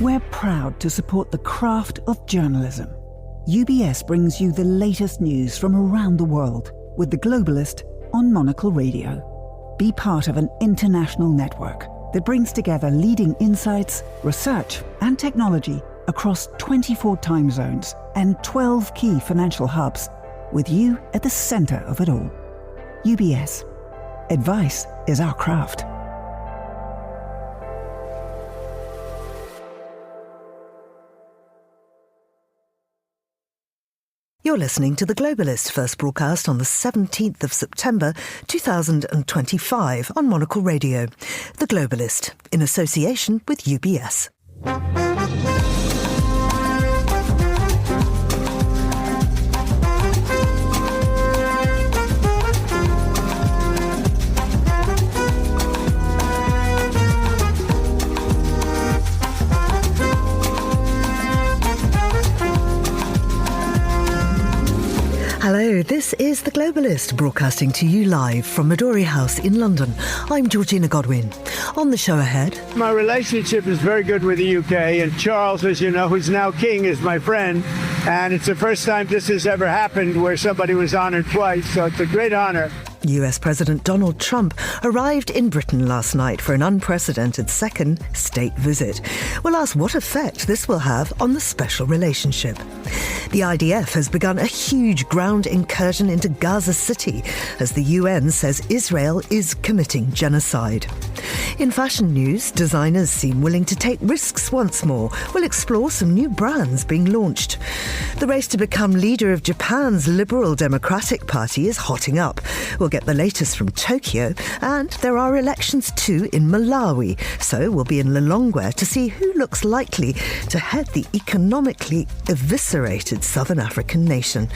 We're proud to support the craft of journalism. UBS brings you the latest news from around the world with The Globalist on Monocle Radio. Be part of an international network that brings together leading insights, research and technology across 24 time zones and 12 key financial hubs, with you at the center of it all. UBS. Advice is our craft. You're listening to The Globalist, first broadcast on the 17th of September 2025 on Monocle Radio. The Globalist, in association with UBS. Hello, this is The Globalist, broadcasting to you live from Midori House in London. I'm Georgina Godwin. On the show ahead... My relationship is very good with the UK, and Charles, as you know, who's now king, is my friend. And it's the first time this has ever happened where somebody was honoured twice, so it's a great honour. US President Donald Trump arrived in Britain last night for an unprecedented second state visit. We'll ask what effect this will have on the special relationship. The IDF has begun a huge ground incursion into Gaza City as the UN says Israel is committing genocide. In fashion news, designers seem willing to take risks once more. We'll explore some new brands being launched. The race to become leader of Japan's Liberal Democratic Party is hotting up. We'll get the latest from Tokyo, and there are elections too in Malawi. So we'll be in Lilongwe to see who looks likely to head the economically eviscerated Southern African nation.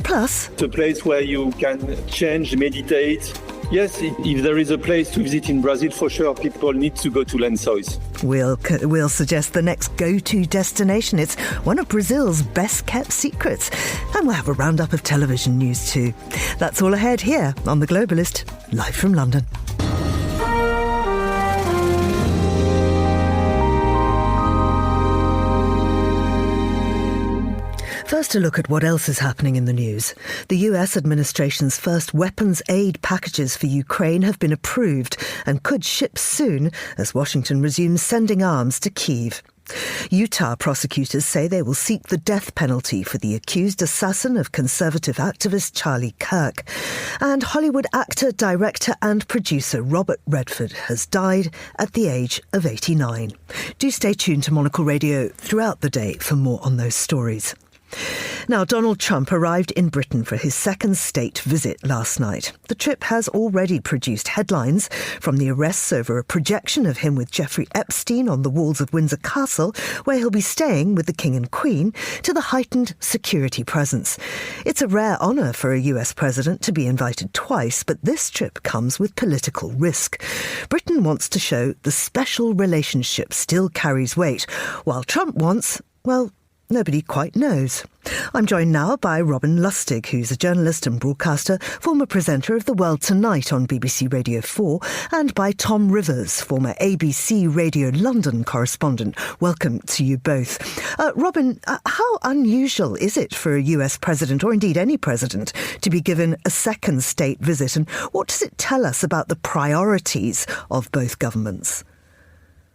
Plus, it's a place where you can change, meditate. Yes, if there is a place to visit in Brazil, for sure, people need to go to Lençóis. We'll suggest the next go-to destination. It's one of Brazil's best-kept secrets. And we'll have a roundup of television news too. That's all ahead here on The Globalist, live from London. First, a look at what else is happening in the news. The US administration's first weapons aid packages for Ukraine have been approved and could ship soon as Washington resumes sending arms to Kyiv. Utah prosecutors say they will seek the death penalty for the accused assassin of conservative activist Charlie Kirk. And Hollywood actor, director and producer Robert Redford has died at the age of 89. Do stay tuned to Monocle Radio throughout the day for more on those stories. Now, Donald Trump arrived in Britain for his second state visit last night. The trip has already produced headlines, from the arrests over a projection of him with Jeffrey Epstein on the walls of Windsor Castle, where he'll be staying with the King and Queen, to the heightened security presence. It's a rare honour for a US president to be invited twice, but this trip comes with political risk. Britain wants to show the special relationship still carries weight, while Trump wants, well, nobody quite knows. I'm joined now by Robin Lustig, who's a journalist and broadcaster, former presenter of The World Tonight on BBC Radio 4, and by Tom Rivers, former ABC Radio London correspondent. Welcome to you both. Robin, how unusual is it for a US president, or indeed any president, to be given a second state visit? And what does it tell us about the priorities of both governments?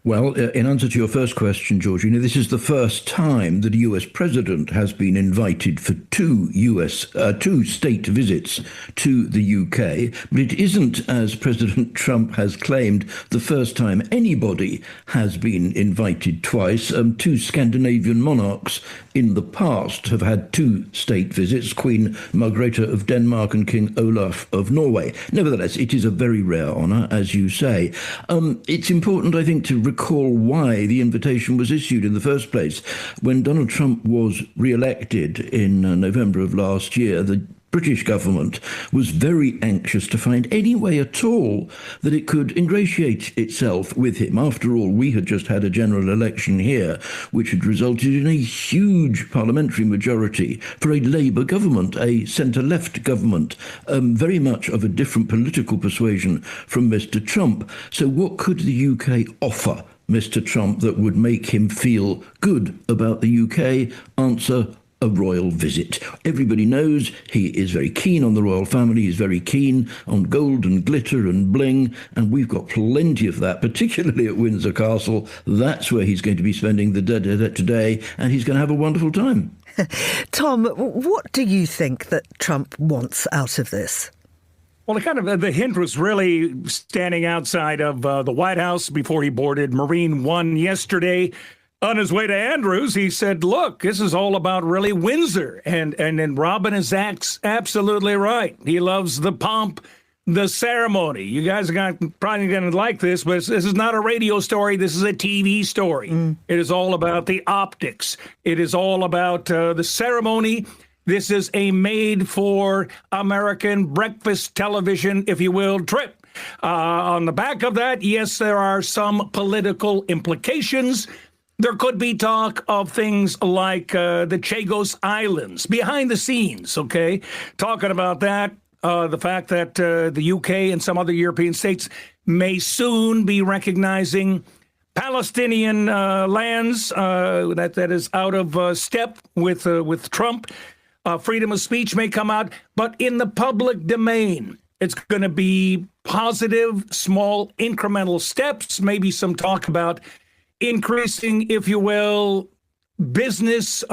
Well, in answer to your first question, Georgina, this is the first time that a US president has been invited for two state visits to the UK. But it isn't, as President Trump has claimed, the first time anybody has been invited twice. Two Scandinavian monarchs in the past have had two state visits, Queen Margrethe of Denmark and King Olaf of Norway. Nevertheless, it is a very rare honour, as you say. It's important, I think, to recall why the invitation was issued in the first place. When Donald Trump was re-elected in November of last year, the British government was very anxious to find any way at all that it could ingratiate itself with him. After all, we had just had a general election here, which had resulted in a huge parliamentary majority for a Labour government, a centre-left government, very much of a different political persuasion from Mr. Trump. So what could the UK offer Mr. Trump that would make him feel good about the UK? Answer: a royal visit. Everybody knows he is very keen on the royal family. He's very keen on gold and glitter and bling, and we've got plenty of that, particularly at Windsor Castle. That's where he's going to be spending the day today, and he's going to have a wonderful time. Tom, what do you think that Trump wants out of this? Well, the hint was really standing outside of the White House before he boarded Marine One yesterday. On his way to Andrews, he said, look, this is all about really Windsor. And Robin is absolutely right. He loves the pomp, the ceremony. You guys are probably going to like this, but this is not a radio story. This is a TV story. It is all about the optics. It is all about the ceremony. This is a made-for-American breakfast television, if you will, trip. On the back of that, yes, there are some political implications. There could be talk of things like the Chagos Islands, behind the scenes, okay? Talking about that, the fact that the UK and some other European states may soon be recognizing Palestinian lands that is out of step with Trump. Freedom of speech may come out, but in the public domain, it's going to be positive, small, incremental steps, maybe some talk about increasing, if you will, business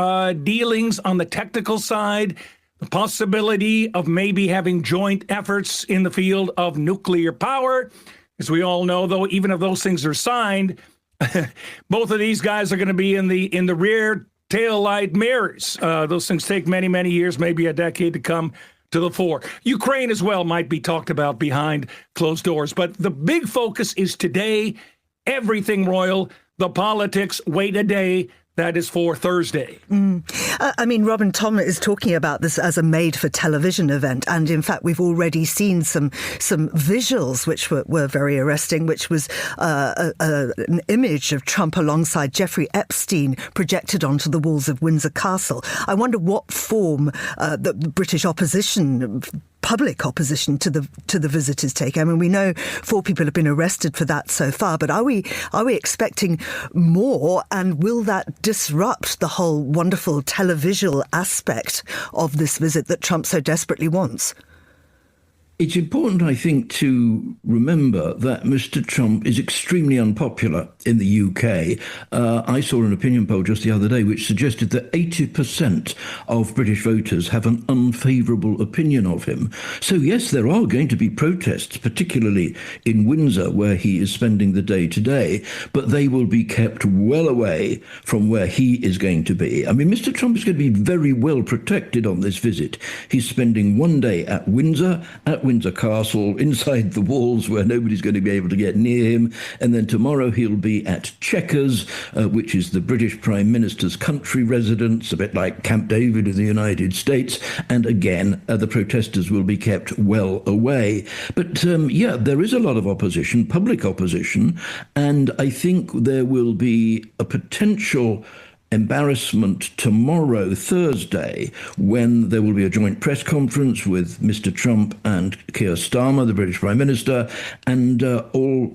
dealings on the technical side, the possibility of maybe having joint efforts in the field of nuclear power. As we all know, though, even if those things are signed, both of these guys are going to be in the rear tail light mirrors. Those things take many, many years, maybe a decade to come to the fore. Ukraine as well might be talked about behind closed doors. But the big focus is today, everything royal. The politics, wait a day. That is for Thursday. Robin, Tom is talking about this as a made-for-television event. And in fact, we've already seen some visuals which were very arresting, which was an image of Trump alongside Jeffrey Epstein projected onto the walls of Windsor Castle. I wonder what form the British opposition, public opposition to the visitors take. I mean, we know 4 people have been arrested for that so far, but are we expecting more? And will that disrupt the whole wonderful televisual aspect of this visit that Trump so desperately wants? It's important, I think, to remember that Mr. Trump is extremely unpopular in the UK. I saw an opinion poll just the other day which suggested that 80% of British voters have an unfavourable opinion of him. So, yes, there are going to be protests, particularly in Windsor, where he is spending the day today, but they will be kept well away from where he is going to be. I mean, Mr. Trump is going to be very well protected on this visit. He's spending one day at Windsor Castle, inside the walls where nobody's going to be able to get near him. And then tomorrow he'll be at Chequers, which is the British Prime Minister's country residence, a bit like Camp David in the United States. And again, the protesters will be kept well away. But there is a lot of opposition, public opposition. And I think there will be a potential embarrassment tomorrow, Thursday, when there will be a joint press conference with Mr. Trump and Keir Starmer, the British Prime Minister, and all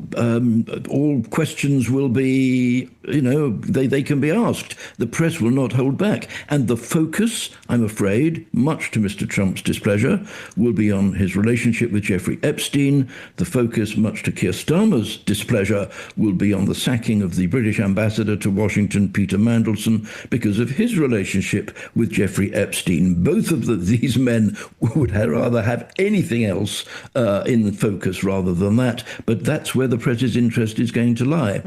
questions will be, they can be asked. The press will not hold back. And the focus, I'm afraid, much to Mr. Trump's displeasure, will be on his relationship with Jeffrey Epstein. The focus, much to Keir Starmer's displeasure, will be on the sacking of the British ambassador to Washington, Peter Mandelson, because of his relationship with Jeffrey Epstein. Both of these men would rather have anything else in focus rather than that, but that's where the press's interest is going to lie.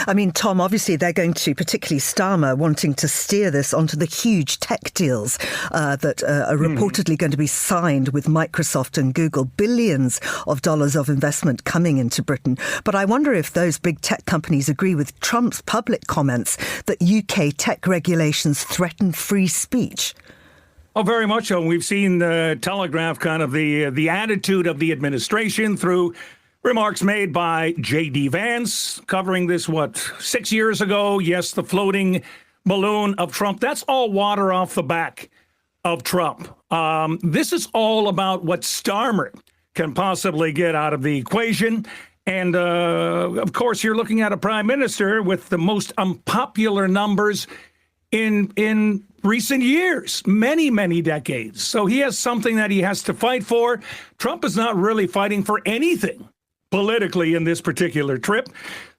I mean, Tom, obviously they're going to, particularly Starmer, wanting to steer this onto the huge tech deals that are reportedly going to be signed with Microsoft and Google, billions of dollars of investment coming into Britain. But I wonder if those big tech companies agree with Trump's public comments that UK tech regulations threaten free speech. Oh, very much so. We've seen telegraph kind of the attitude of the administration through remarks made by J.D. Vance covering this, 6 years ago? Yes, the floating balloon of Trump. That's all water off the back of Trump. This is all about what Starmer can possibly get out of the equation. And, of course, you're looking at a prime minister with the most unpopular numbers in recent years, many, many decades. So he has something that he has to fight for. Trump is not really fighting for anything politically in this particular trip.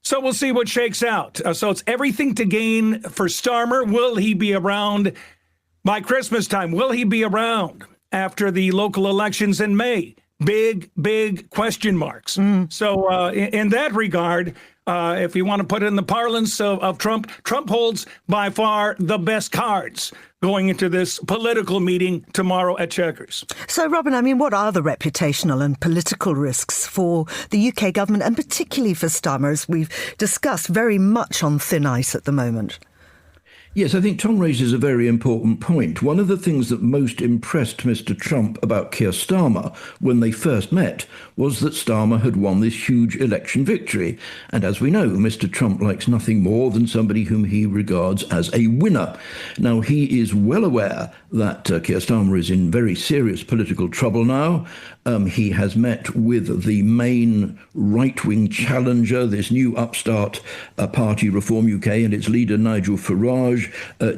So we'll see what shakes out. So it's everything to gain for Starmer. Will he be around by Christmas time? Will he be around after the local elections in May? Big question marks. So in that regard, if you want to put it in the parlance of Trump, Trump holds by far the best cards going into this political meeting tomorrow at Chequers. So, Robin, I mean, what are the reputational and political risks for the UK government, and particularly for Starmer, as we've discussed, very much on thin ice at the moment? Yes, I think Tom raises a very important point. One of the things that most impressed Mr. Trump about Keir Starmer when they first met was that Starmer had won this huge election victory. And as we know, Mr. Trump likes nothing more than somebody whom he regards as a winner. Now, he is well aware that Keir Starmer is in very serious political trouble now. He has met with the main right-wing challenger, this new upstart party, Reform UK, and its leader, Nigel Farage.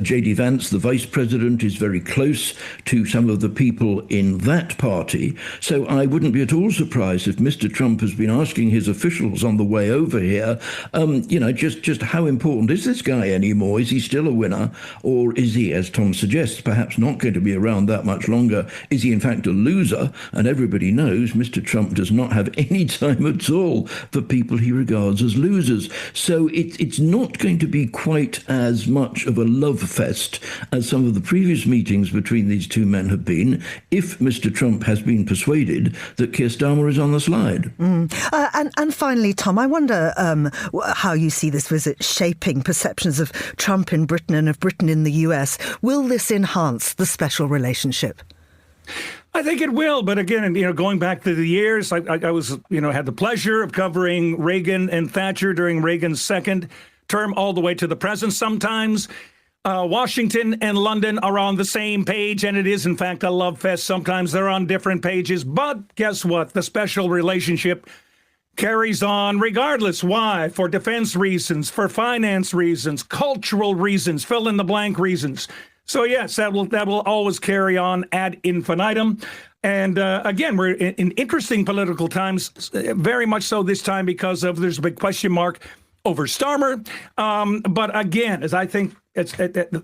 J.D. Vance, the vice president, is very close to some of the people in that party. So I wouldn't be at all surprised if Mr. Trump has been asking his officials on the way over here, just how important is this guy anymore? Is he still a winner? Or is he, as Tom suggests, perhaps not going to be around that much longer? Is he in fact a loser? And everybody knows Mr. Trump does not have any time at all for people he regards as losers. So it's not going to be quite as much of a love fest as some of the previous meetings between these two men have been, if Mr. Trump has been persuaded that Keir Starmer is on the slide. And finally, Tom, I wonder how you see this visit shaping perceptions of Trump in Britain and of Britain in the US. Will this enhance the special relationship? I think it will, but again, going back to the years, I was, had the pleasure of covering Reagan and Thatcher during Reagan's second term all the way to the present. Sometimes Washington and London are on the same page, and it is, in fact, a love fest. Sometimes they're on different pages, but guess what? The special relationship carries on regardless. Why? For defense reasons, for finance reasons, cultural reasons, fill in the blank reasons. So, yes, that will always carry on ad infinitum. And again, we're in interesting political times, very much so this time because there's a big question mark over Starmer. But again, as I think it's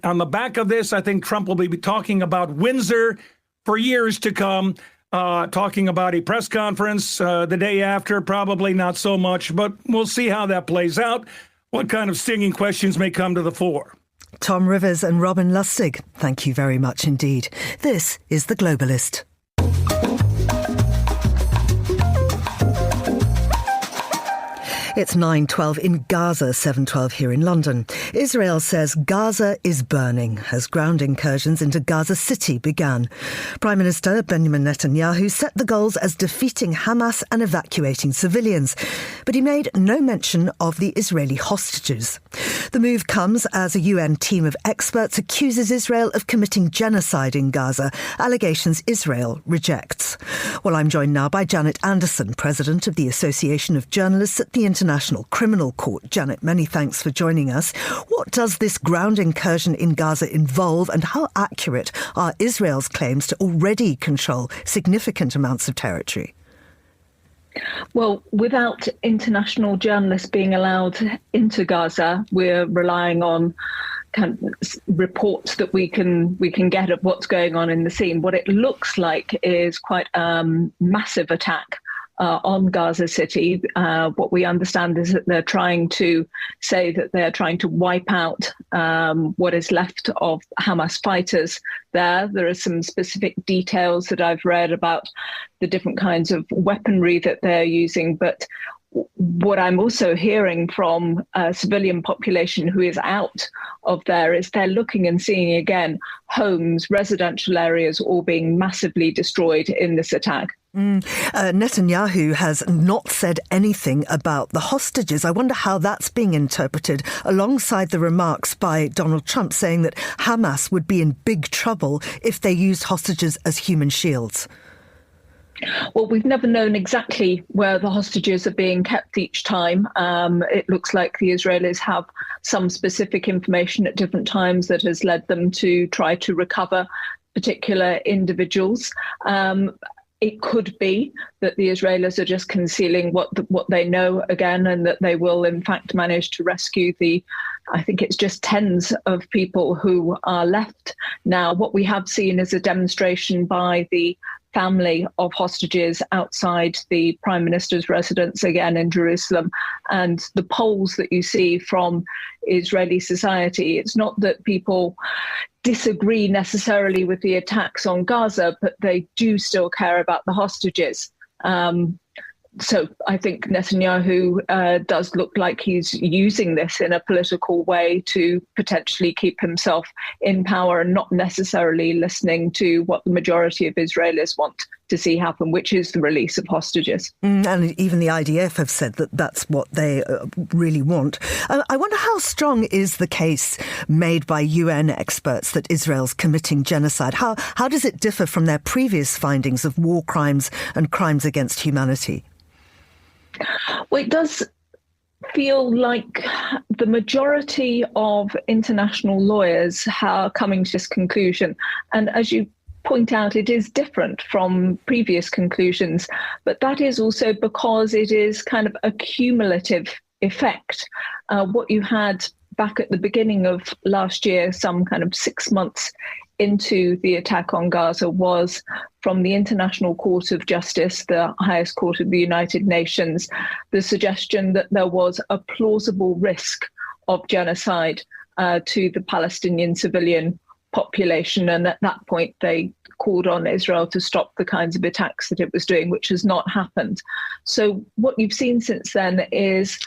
on the back of this, I think Trump will be talking about Windsor for years to come, talking about a press conference the day after, probably not so much, but we'll see how that plays out. What kind of stinging questions may come to the fore. Tom Rivers and Robin Lustig, thank you very much indeed. This is The Globalist. It's 9:12 in Gaza, 7:12 here in London. Israel says Gaza is burning as ground incursions into Gaza City began. Prime Minister Benjamin Netanyahu set the goals as defeating Hamas and evacuating civilians, but he made no mention of the Israeli hostages. The move comes as a UN team of experts accuses Israel of committing genocide in Gaza, allegations Israel rejects. Well, I'm joined now by Janet Anderson, President of the Association of Journalists at the International Criminal Court. Janet, many thanks for joining us. What does this ground incursion in Gaza involve, and how accurate are Israel's claims to already control significant amounts of territory? Well, without international journalists being allowed into Gaza, we're relying on kind of reports that we can get of what's going on in the scene. What it looks like is quite a massive attack on Gaza City. What we understand is that they're trying to say that they're trying to wipe out what is left of Hamas fighters there. There are some specific details that I've read about the different kinds of weaponry that they're using, but what I'm also hearing from a civilian population who is out of there is they're looking and seeing again homes, residential areas all being massively destroyed in this attack. Netanyahu has not said anything about the hostages. I wonder how that's being interpreted alongside the remarks by Donald Trump saying that Hamas would be in big trouble if they used hostages as human shields. Well, we've never known exactly where the hostages are being kept each time. It looks like the Israelis have some specific information at different times that has led them to try to recover particular individuals. It could be that the Israelis are just concealing what they know again, and that they will in fact manage to rescue I think it's just tens of people who are left now. What we have seen is a demonstration by the family of hostages outside the Prime Minister's residence again in Jerusalem. And the polls that you see from Israeli society, it's not that people disagree necessarily with the attacks on Gaza, but they do still care about the hostages. So I think Netanyahu does look like he's using this in a political way to potentially keep himself in power and not necessarily listening to what the majority of Israelis want to see happen, which is the release of hostages. And even the IDF have said that that's what they really want. I wonder how strong is the case made by UN experts that Israel's committing genocide? How does it differ from their previous findings of war crimes and crimes against humanity? Well, it does feel like the majority of international lawyers are coming to this conclusion. And as you point out, it is different from previous conclusions, but that is also because it is kind of a cumulative effect. What you had back at the beginning of last year, some kind of 6 months into the attack on Gaza, was from the International Court of Justice, the highest court of the United Nations, the suggestion that there was a plausible risk of genocide to the Palestinian civilian population. And at that point, they called on Israel to stop the kinds of attacks that it was doing, which has not happened. So what you've seen since then is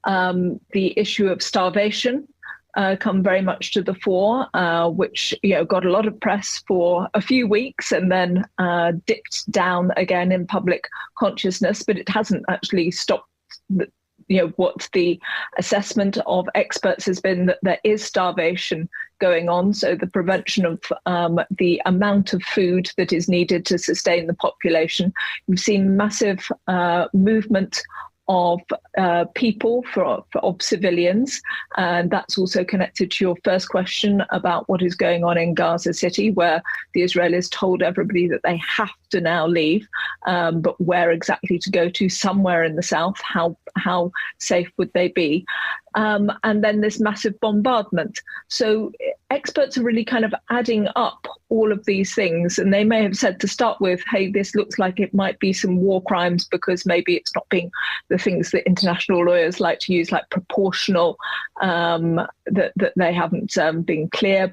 the issue of starvation come very much to the fore, which got a lot of press for a few weeks and then dipped down again in public consciousness, but it hasn't actually stopped what the assessment of experts has been, that there is starvation going on. So the prevention of the amount of food that is needed to sustain the population. You've seen massive movement of people, of civilians. And that's also connected to your first question about what is going on in Gaza City, where the Israelis told everybody that they have to now leave, but where exactly to go to, somewhere in the south, how safe would they be? And then this massive bombardment. So experts are really kind of adding up all of these things. And they may have said to start with, hey, this looks like it might be some war crimes because maybe it's not being the things that international lawyers like to use, like proportional, that they haven't been clear.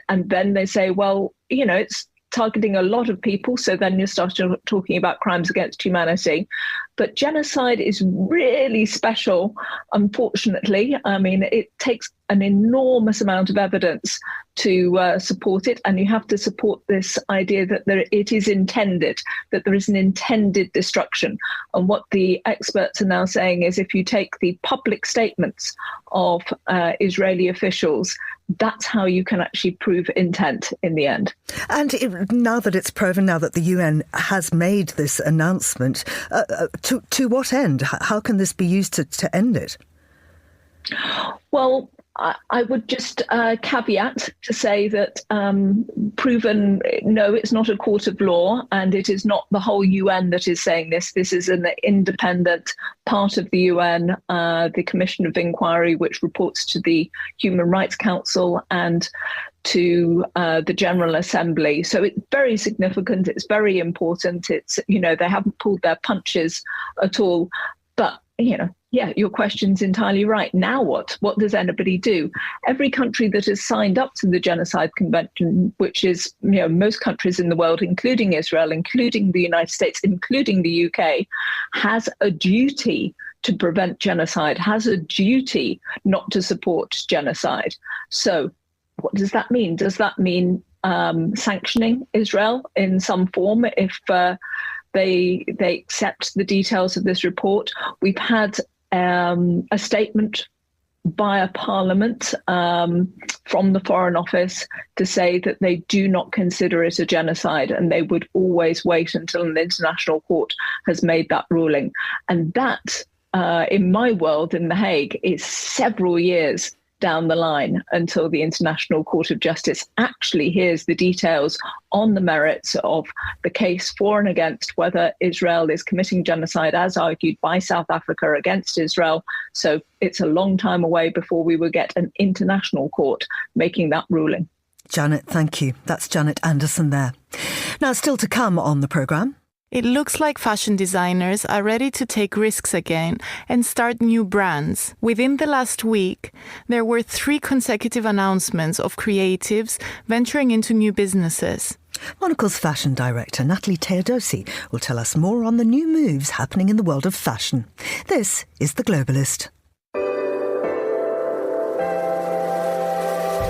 And then they say, well, it's targeting a lot of people. So then you start talking about crimes against humanity. But genocide is really special, unfortunately. I mean, it takes an enormous amount of evidence to support it. And you have to support this idea that it is intended, that there is an intended destruction. And what the experts are now saying is if you take the public statements of Israeli officials, that's how you can actually prove intent in the end. And now that it's proven, now that the UN has made this announcement, to what end? How can this be used to end it? Well, I would just caveat to say that proven, no, it's not a court of law, and it is not the whole UN that is saying this. This is an independent part of the UN, the Commission of Inquiry, which reports to the Human Rights Council and to the General Assembly. So it's very significant. It's very important. It's, they haven't pulled their punches at all. But, yeah, your question's entirely right. Now what? What does anybody do? Every country that has signed up to the Genocide Convention, which is, most countries in the world, including Israel, including the United States, including the UK, has a duty to prevent genocide, has a duty not to support genocide. So what does that mean? Does that mean sanctioning Israel in some form if they accept the details of this report? We've had a statement via Parliament from the Foreign Office to say that they do not consider it a genocide, and they would always wait until an international court has made that ruling. And that, in my world, in The Hague, is several years down the line until the International Court of Justice actually hears the details on the merits of the case for and against whether Israel is committing genocide, as argued by South Africa against Israel. So it's a long time away before we will get an international court making that ruling. Janet, thank you. That's Janet Anderson there. Now, still to come on the programme. It looks like fashion designers are ready to take risks again and start new brands. Within the last week, there were 3 consecutive announcements of creatives venturing into new businesses. Monocle's fashion director, Natalie Teodosi, will tell us more on the new moves happening in the world of fashion. This is The Globalist.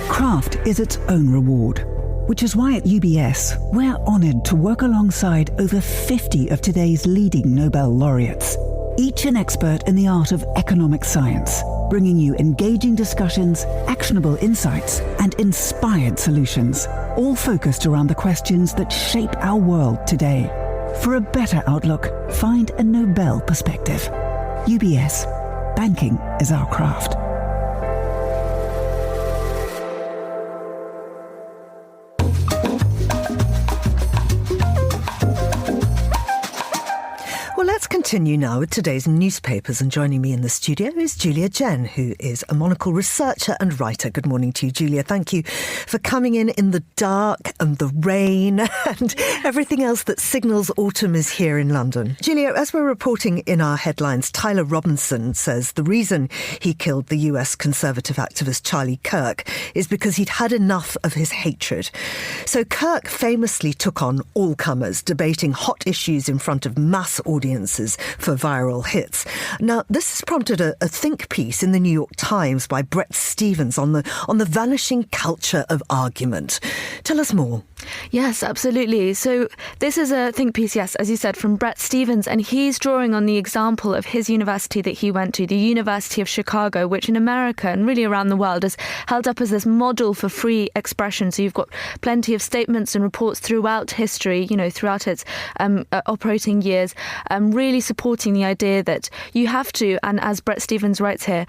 Craft is its own reward, which is why at UBS, we're honoured to work alongside over 50 of today's leading Nobel laureates, each an expert in the art of economic science, bringing you engaging discussions, actionable insights, and inspired solutions, all focused around the questions that shape our world today. For a better outlook, find a Nobel perspective. UBS. Banking is our craft. Let's continue now with today's newspapers, and joining me in the studio is Julia Jen, who is a Monocle researcher and writer. Good morning to you, Julia. Thank you for coming in the dark and the rain and everything else that signals autumn is here in London. Julia, as we're reporting in our headlines, Tyler Robinson says the reason he killed the US conservative activist Charlie Kirk is because he'd had enough of his hatred. So Kirk famously took on all comers, debating hot issues in front of mass audiences for viral hits. Now, this has prompted a think piece in the New York Times by Bret Stephens on the vanishing culture of argument. Tell us more. Yes, absolutely. So this is a think piece, yes, as you said, from Bret Stephens, and he's drawing on the example of his university that he went to, the University of Chicago, which in America and really around the world is held up as this model for free expression. So you've got plenty of statements and reports throughout history, throughout its operating years, really supporting the idea that you have to, and as Bret Stephens writes here,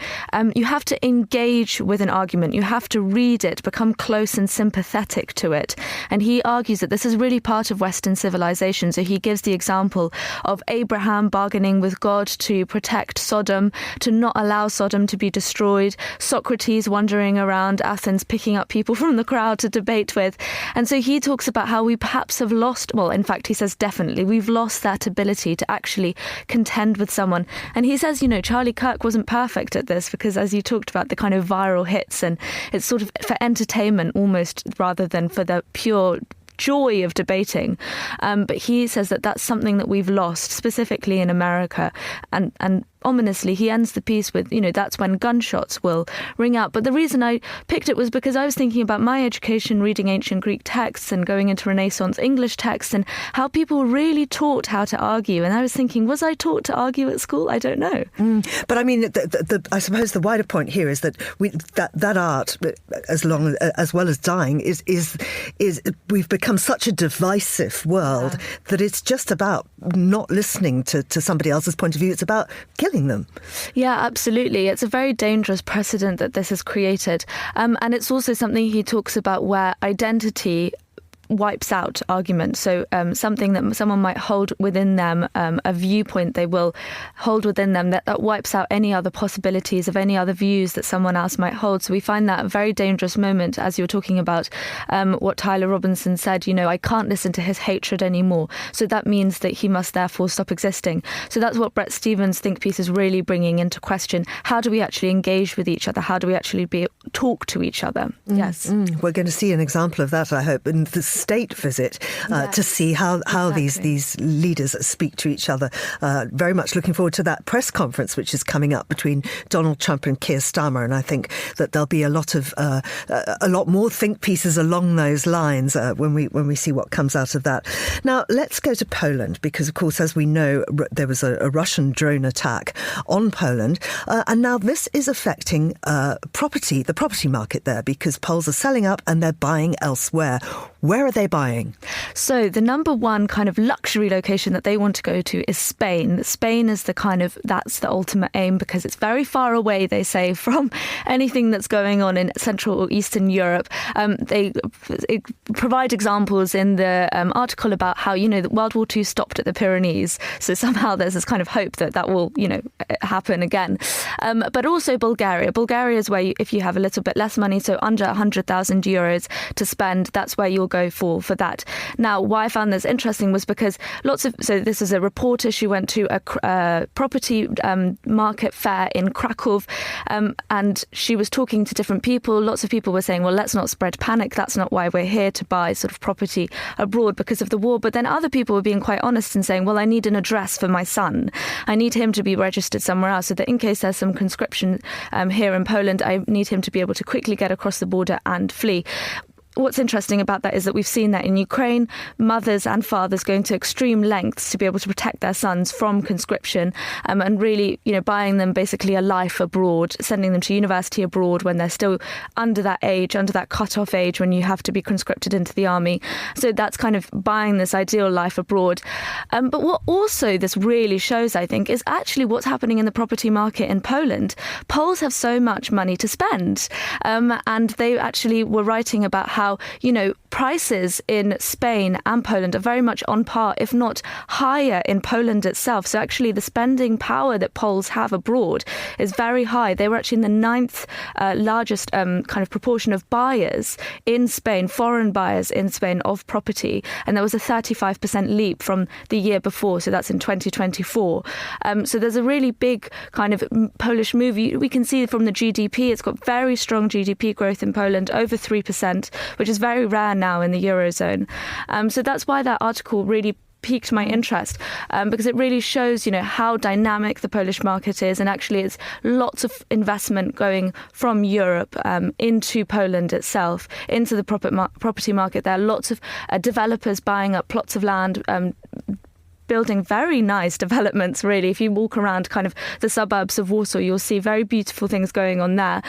you have to engage with an argument. You have to read it, become close and sympathetic to it. And he argues that this is really part of Western civilization. So he gives the example of Abraham bargaining with God to protect Sodom, to not allow Sodom to be destroyed, Socrates wandering around Athens picking up people from the crowd to debate with. And so he talks about how we perhaps have lost, well, in fact, he says definitely, we've lost that ability to actually contend with someone. And he says, Charlie Kirk wasn't perfect at this because, as you talked about, the kind of viral hits, and it's sort of for entertainment almost rather than for the pure joy of debating. But he says that that's something that we've lost, specifically in America. And ominously, he ends the piece with, that's when gunshots will ring out. But the reason I picked it was because I was thinking about my education, reading ancient Greek texts and going into Renaissance English texts, and how people really taught how to argue. And I was thinking, was I taught to argue at school? I don't know. But I mean, I suppose the wider point here is that that art, as well as dying, is we've become such a divisive world that it's just about not listening to somebody else's point of view. It's about killing them. Yeah, absolutely. It's a very dangerous precedent that this has created. And it's also something he talks about where identity wipes out argument. So something that someone might hold within them, a viewpoint they will hold within them, that wipes out any other possibilities of any other views that someone else might hold. So we find that a very dangerous moment, as you were talking about what Tyler Robinson said, I can't listen to his hatred anymore. So that means that he must therefore stop existing. So that's what Bret Stephens' think piece is really bringing into question. How do we actually engage with each other? How do we actually talk to each other? Yes. We're going to see an example of that, I hope, in this state visit to see how these leaders speak to each other. Very much looking forward to that press conference which is coming up between Donald Trump and Keir Starmer, and I think that there'll be a lot more think pieces along those lines when we see what comes out of that. Now let's go to Poland, because of course, as we know, there was a Russian drone attack on Poland, and now this is affecting the property market there, because Poles are selling up and they're buying elsewhere. Where are they buying? So the number one kind of luxury location that they want to go to is Spain. Spain is that's the ultimate aim, because it's very far away, they say, from anything that's going on in Central or Eastern Europe. They provide examples in the article about how, that World War II stopped at the Pyrenees. So somehow there's this kind of hope that will, happen again. But also Bulgaria. Bulgaria is where if you have a little bit less money, so under 100,000 euros to spend, that's where you'll go for that. Now, why I found this interesting was because so this is a reporter, she went to a property market fair in Krakow, and she was talking to different people. Lots of people were saying, well, let's not spread panic. That's not why we're here to buy sort of property abroad because of the war. But then other people were being quite honest and saying, well, I need an address for my son. I need him to be registered somewhere else so that in case there's some conscription here in Poland, I need him to be able to quickly get across the border and flee. What's interesting about that is that we've seen that in Ukraine, mothers and fathers going to extreme lengths to be able to protect their sons from conscription, and really, buying them basically a life abroad, sending them to university abroad when they're still under that cut-off age when you have to be conscripted into the army. So that's kind of buying this ideal life abroad. But what also this really shows, I think, is actually what's happening in the property market in Poland. Poles have so much money to spend, and they actually were writing about how, prices in Spain and Poland are very much on par, if not higher, in Poland itself. So actually the spending power that Poles have abroad is very high. They were actually in the ninth largest kind of proportion of buyers in Spain, foreign buyers in Spain of property. And there was a 35% leap from the year before. So that's in 2024. So there's a really big kind of Polish move. We can see from the GDP, it's got very strong GDP growth in Poland, over 3%, which is very rare now in the Eurozone. So that's why that article really piqued my interest, because it really shows, how dynamic the Polish market is. And actually it's lots of investment going from Europe into Poland itself, into the property market. There are lots of developers buying up plots of land, building very nice developments, really. If you walk around kind of the suburbs of Warsaw, you'll see very beautiful things going on there.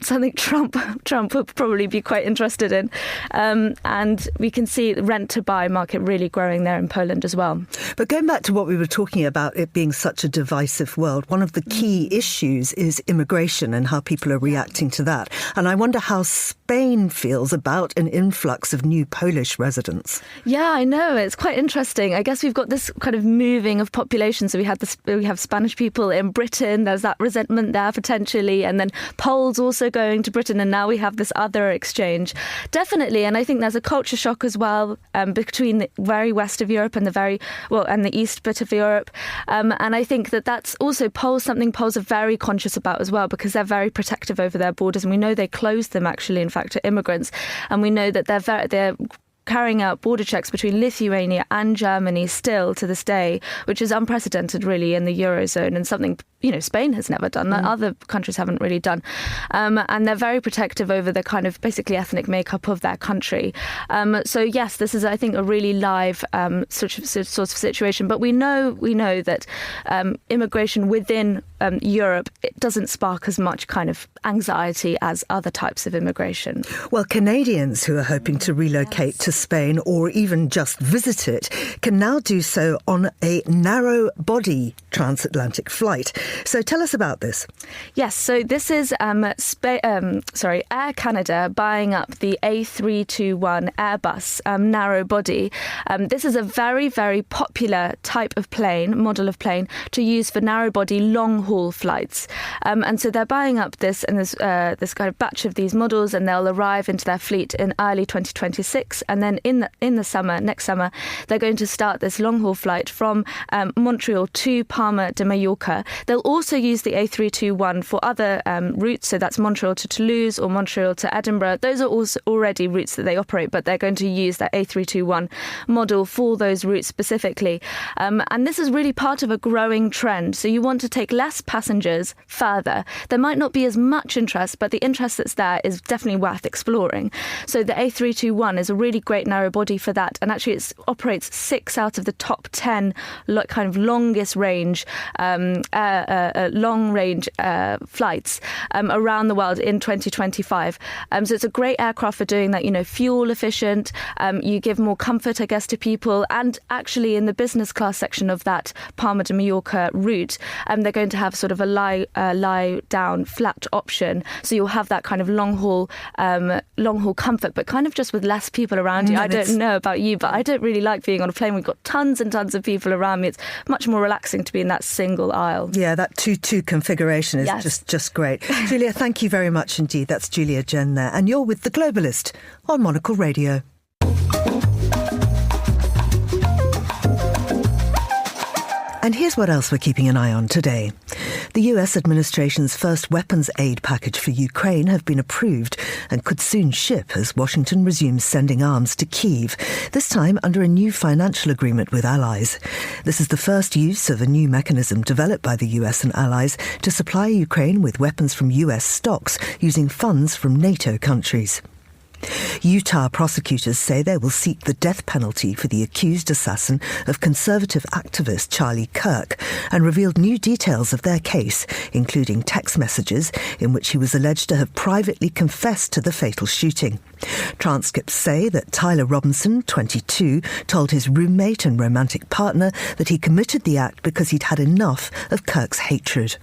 Something Trump would probably be quite interested in. And we can see the rent-to-buy market really growing there in Poland as well. But going back to what we were talking about, it being such a divisive world, one of the key issues is immigration and how people are reacting to that. And I wonder how Spain feels about an influx of new Polish residents. Yeah, I know. It's quite interesting. I guess we've got this kind of moving of population. So we have Spanish people in Britain. There's that resentment there potentially, and then Poles also going to Britain, and now we have this other exchange. Definitely, and I think there's a culture shock as well between the very west of Europe and the east bit of Europe. And I think that's also something Poles are very conscious about as well, because they're very protective over their borders, and we know they closed them actually, in fact, to immigrants, and we know that they're carrying out border checks between Lithuania and Germany still to this day, which is unprecedented really in the Eurozone, and something Spain has never done, that other countries haven't really done. And they're very protective over the kind of basically ethnic makeup of their country. So yes, this is, I think, a really live sort of situation. But we know that immigration within Europe, it doesn't spark as much kind of anxiety as other types of immigration. Well, Canadians who are hoping to relocate to Spain or even just visit it can now do so on a narrow-body transatlantic flight. So tell us about this. Yes, so this is Air Canada buying up the A321 Airbus narrow body. This is a very, very popular type of model of plane to use for narrow body long-haul flights. And so they're buying up this kind of batch of these models, and they'll arrive into their fleet in early 2026. And then in the summer, next summer, they're going to start this long-haul flight from Montreal to Palma de Mallorca. They'll also use the A321 for other routes, so that's Montreal to Toulouse or Montreal to Edinburgh. Those are also already routes that they operate, but they're going to use that A321 model for those routes specifically. And this is really part of a growing trend. So you want to take less passengers further. There might not be as much interest, but the interest that's there is definitely worth exploring. So the A321 is a really great narrow body for that, and actually it operates 6 out of the top 10 kind of longest range, long-range flights around the world in 2025. So it's a great aircraft for doing that, fuel efficient. You give more comfort, I guess, to people. And actually in the business class section of that Palma de Mallorca route, they're going to have sort of a lie-down flat option. So you'll have that kind of long-haul comfort, but kind of just with less people around you. I don't know about you, but I don't really like being on a plane. We've got tons and tons of people around me. It's much more relaxing to be in that single aisle. Yeah, that 2-2 configuration is just great. Julia, thank you very much indeed. That's Julia Jen there. And you're with The Globalist on Monocle Radio. And here's what else we're keeping an eye on today. The US administration's first weapons aid package for Ukraine have been approved and could soon ship as Washington resumes sending arms to Kyiv, this time under a new financial agreement with allies. This is the first use of a new mechanism developed by the US and allies to supply Ukraine with weapons from US stocks using funds from NATO countries. Utah prosecutors say they will seek the death penalty for the accused assassin of conservative activist Charlie Kirk and revealed new details of their case, including text messages in which he was alleged to have privately confessed to the fatal shooting. Transcripts say that Tyler Robinson, 22, told his roommate and romantic partner that he committed the act because he'd had enough of Kirk's hatred.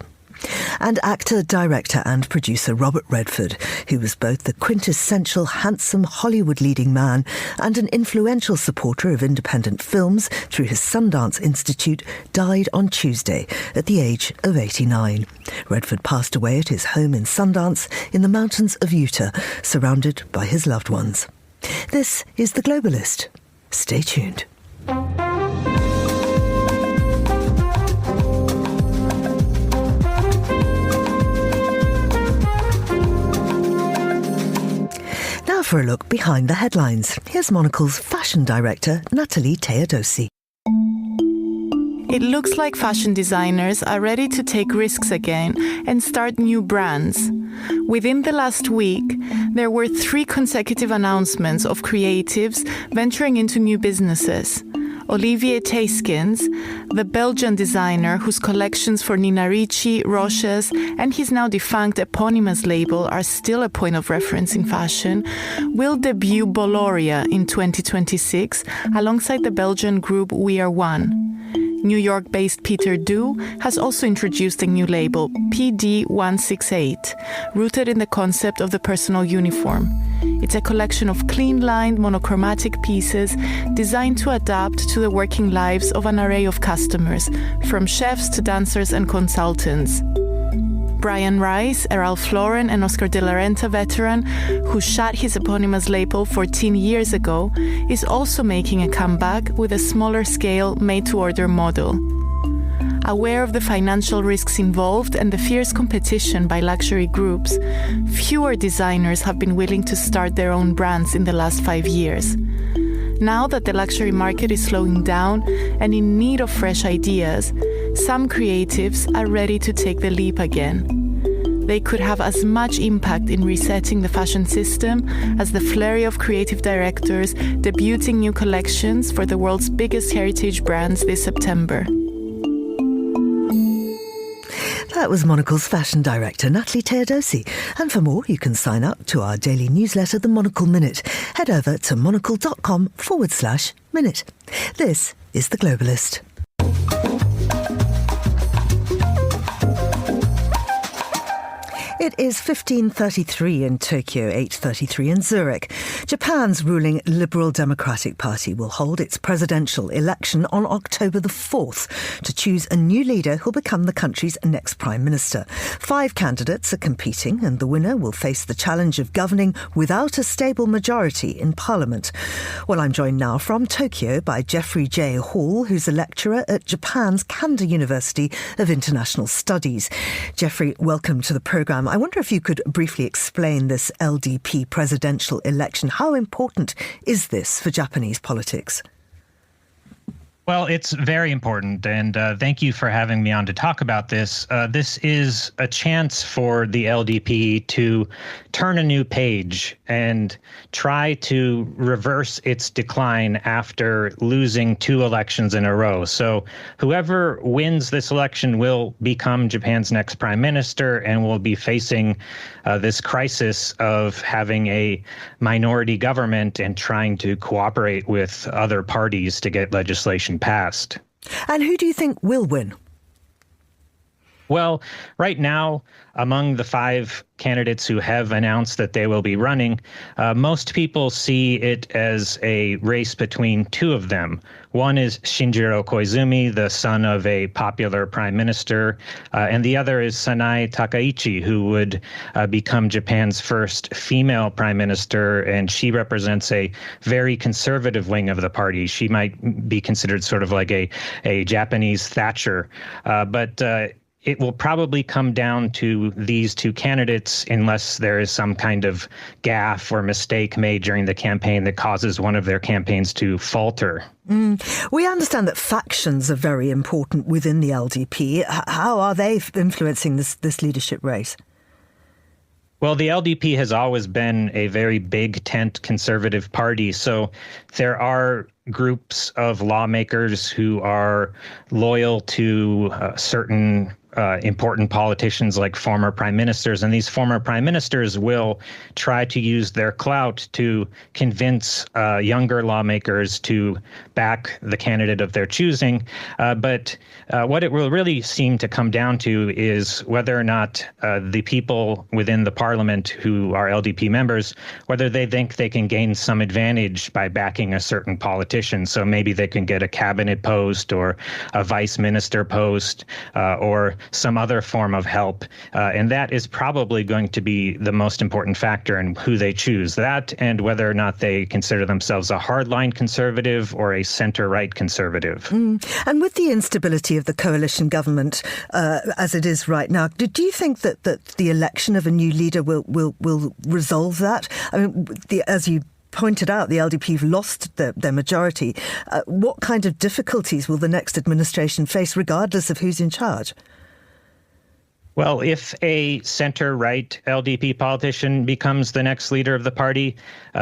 And actor, director and producer Robert Redford, who was both the quintessential handsome Hollywood leading man and an influential supporter of independent films through his Sundance Institute, died on Tuesday at the age of 89. Redford passed away at his home in Sundance in the mountains of Utah, surrounded by his loved ones. This is The Globalist. Stay tuned. Now for a look behind the headlines. Here's Monocle's fashion director, Natalie Teodosi. It looks like fashion designers are ready to take risks again and start new brands. Within the last week, there were 3 consecutive announcements of creatives venturing into new businesses. Olivier Teyskens, the Belgian designer whose collections for Nina Ricci, Roches, and his now defunct eponymous label are still a point of reference in fashion, will debut Boloria in 2026 alongside the Belgian group We Are One. New York-based Peter Du has also introduced a new label, PD168, rooted in the concept of the personal uniform. It's a collection of clean-lined, monochromatic pieces designed to adapt to the working lives of an array of customers, from chefs to dancers and consultants. Brian Rice, a Ralph Lauren and Oscar de la Renta veteran who shot his eponymous label 14 years ago, is also making a comeback with a smaller-scale made-to-order model. Aware of the financial risks involved and the fierce competition by luxury groups, fewer designers have been willing to start their own brands in the last 5 years. Now that the luxury market is slowing down and in need of fresh ideas, some creatives are ready to take the leap again. They could have as much impact in resetting the fashion system as the flurry of creative directors debuting new collections for the world's biggest heritage brands this September. That was Monocle's fashion director, Natalie Teodosi. And for more, you can sign up to our daily newsletter, The Monocle Minute. Head over to monocle.com/minute. This is The Globalist. It is 15:33 in Tokyo, 8:33 in Zurich. Japan's ruling Liberal Democratic Party will hold its presidential election on October the 4th to choose a new leader who'll become the country's next prime minister. 5 candidates are competing, and the winner will face the challenge of governing without a stable majority in parliament. Well, I'm joined now from Tokyo by Jeffrey J. Hall, who's a lecturer at Japan's Kanda University of International Studies. Jeffrey, welcome to the programme. I wonder if you could briefly explain this LDP presidential election. How important is this for Japanese politics? Well, it's very important, and thank you for having me on to talk about this. This is a chance for the LDP to turn a new page and try to reverse its decline after losing 2 elections in a row. So whoever wins this election will become Japan's next prime minister and will be facing this crisis of having a minority government and trying to cooperate with other parties to get legislation passed. And who do you think will win? Well, right now, among the 5 candidates who have announced that they will be running, most people see it as a race between 2 of them. One is Shinjiro Koizumi, the son of a popular prime minister, and the other is Sanae Takaichi, who would become Japan's first female prime minister, and she represents a very conservative wing of the party. She might be considered sort of like a Japanese Thatcher, but it will probably come down to these 2 candidates unless there is some kind of gaffe or mistake made during the campaign that causes one of their campaigns to falter. We understand that factions are very important within the LDP. How are they influencing this leadership race? Well, the LDP has always been a very big tent conservative party, so there are groups of lawmakers who are loyal to certain important politicians like former prime ministers, and these former prime ministers will try to use their clout to convince younger lawmakers to back the candidate of their choosing. But what it will really seem to come down to is whether or not the people within the parliament who are LDP members, whether they think they can gain some advantage by backing a certain politician. So maybe they can get a cabinet post or a vice minister post or some other form of help. And that is probably going to be the most important factor in who they choose. That and whether or not they consider themselves a hardline conservative or a center-right conservative. And with the instability of the coalition government as it is right now, do you think that the election of a new leader will resolve that? I mean, as you pointed out, the LDP have lost their majority. What kind of difficulties will the next administration face, regardless of who's in charge? Well, if a center-right LDP politician becomes the next leader of the party,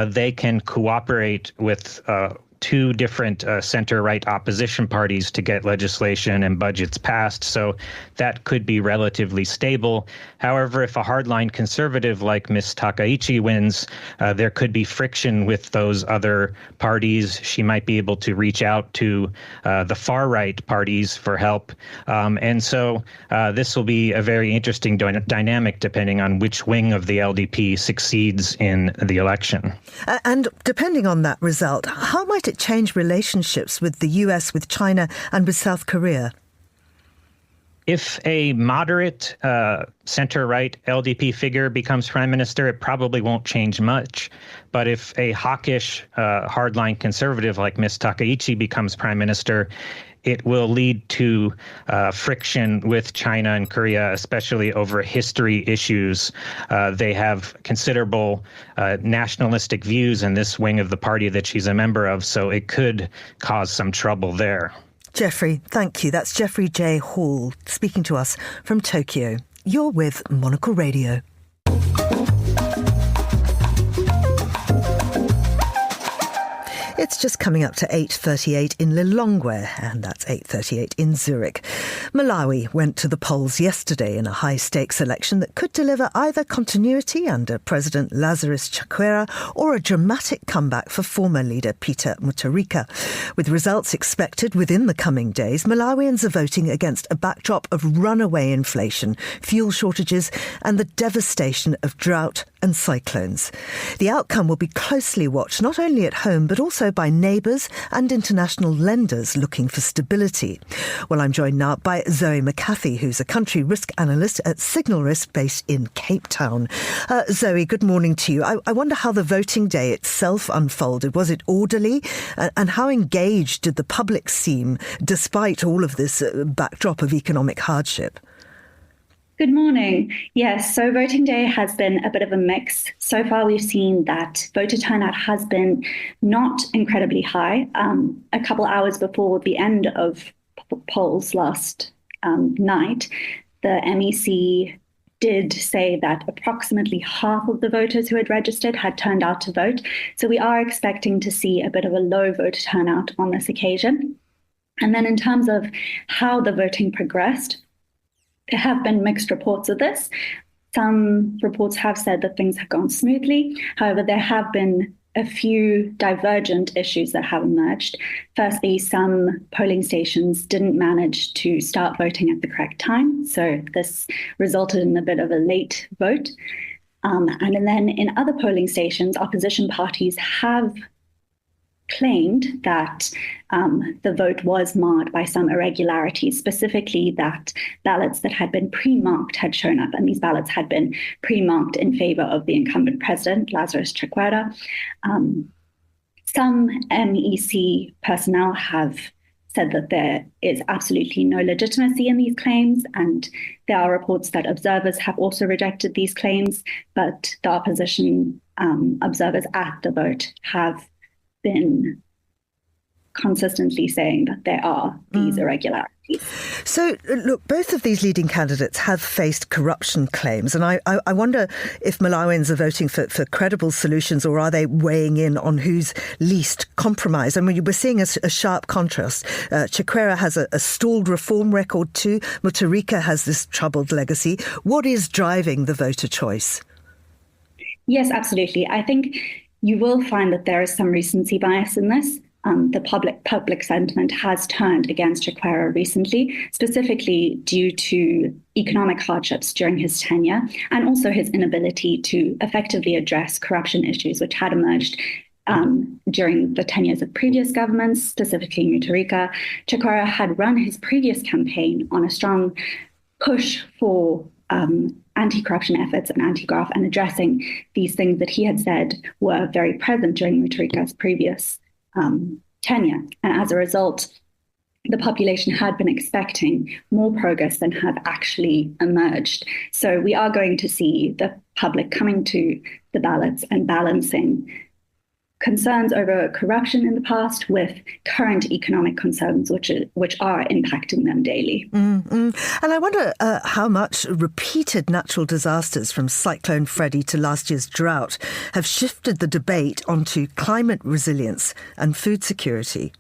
they can cooperate with 2 different center-right opposition parties to get legislation and budgets passed, so that could be relatively stable. However, if a hardline conservative like Ms. Takaichi wins, there could be friction with those other parties. She might be able to reach out to the far-right parties for help. And so this will be a very interesting dynamic depending on which wing of the LDP succeeds in the election. And depending on that result, how might it change relationships with the US, with China and with South Korea? If a moderate center-right LDP figure becomes prime minister, it probably won't change much. But if a hawkish hardline conservative like Ms. Takaichi becomes prime minister, it will lead to friction with China and Korea, especially over history issues. They have considerable nationalistic views in this wing of the party that she's a member of, so it could cause some trouble there. Jeffrey, thank you. That's Jeffrey J. Hall speaking to us from Tokyo. You're with Monocle Radio. It's just coming up to 8:38 in Lilongwe, and that's 8:38 in Zurich. Malawi went to the polls yesterday in a high-stakes election that could deliver either continuity under President Lazarus Chakwera or a dramatic comeback for former leader Peter Mutharika. With results expected within the coming days, Malawians are voting against a backdrop of runaway inflation, fuel shortages and the devastation of drought and cyclones. The outcome will be closely watched not only at home but also by neighbours and international lenders looking for stability. Well, I'm joined now by Zoe McCarthy, who's a country risk analyst at Signal Risk based in Cape Town. Zoe, good morning to you. I wonder how the voting day itself unfolded. Was it orderly? And how engaged did the public seem despite all of this backdrop of economic hardship? Good morning. Yes, so voting day has been a bit of a mix. So far, we've seen that voter turnout has been not incredibly high. A couple hours before the end of polls last night, the MEC did say that approximately half of the voters who had registered had turned out to vote. So we are expecting to see a bit of a low voter turnout on this occasion. And then in terms of how the voting progressed, there have been mixed reports of this. Some reports have said that things have gone smoothly. However, there have been a few divergent issues that have emerged. Firstly, some polling stations didn't manage to start voting at the correct time. So this resulted in a bit of a late vote. And then in other polling stations, opposition parties have claimed that the vote was marred by some irregularities, specifically that ballots that had been pre-marked had shown up, and these ballots had been pre-marked in favor of the incumbent president, Lazarus Chakwera. Some MEC personnel have said that there is absolutely no legitimacy in these claims, and there are reports that observers have also rejected these claims, but the opposition observers at the vote have been consistently saying that there are these irregularities. So, look, both of these leading candidates have faced corruption claims, and I wonder if Malawians are voting for credible solutions, or are they weighing in on who's least compromised? I mean, we're seeing a sharp contrast. Chakwera has a stalled reform record too. Mutharika has this troubled legacy. What is driving the voter choice? Yes, absolutely. I think you will find that there is some recency bias in this. The public sentiment has turned against Chakwera recently, specifically due to economic hardships during his tenure and also his inability to effectively address corruption issues which had emerged during the tenures of previous governments, specifically Mutharika. Chakwera had run his previous campaign on a strong push for anti-corruption efforts and anti-graft and addressing these things that he had said were very present during Mutharika's previous tenure. And as a result, the population had been expecting more progress than had actually emerged. So we are going to see the public coming to the ballots and balancing concerns over corruption in the past with current economic concerns, which are impacting them daily. And I wonder how much repeated natural disasters, from Cyclone Freddy to last year's drought, have shifted the debate onto climate resilience and food security.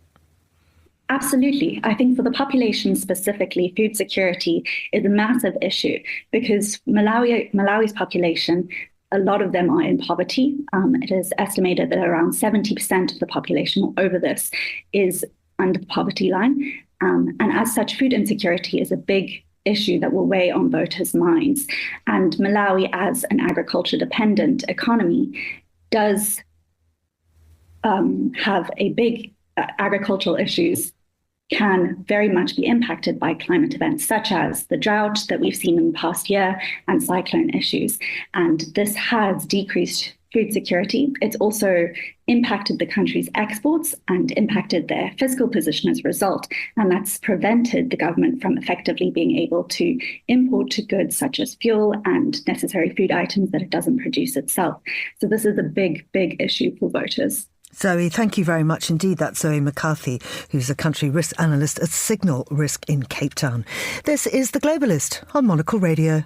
Absolutely. I think for the population specifically, food security is a massive issue because Malawi's population, a lot of them are in poverty. It is estimated that around 70% of the population, or over this, is under the poverty line. And as such, food insecurity is a big issue that will weigh on voters' minds. And Malawi, as an agriculture-dependent economy, does have a big agricultural issues can very much be impacted by climate events such as the drought that we've seen in the past year and cyclone issues. And this has decreased food security. It's also impacted the country's exports and impacted their fiscal position as a result. And that's prevented the government from effectively being able to import goods such as fuel and necessary food items that it doesn't produce itself. So this is a big, big issue for voters. Zoe, thank you very much indeed. That's Zoe McCarthy, who's a country risk analyst at Signal Risk in Cape Town. This is The Globalist on Monocle Radio.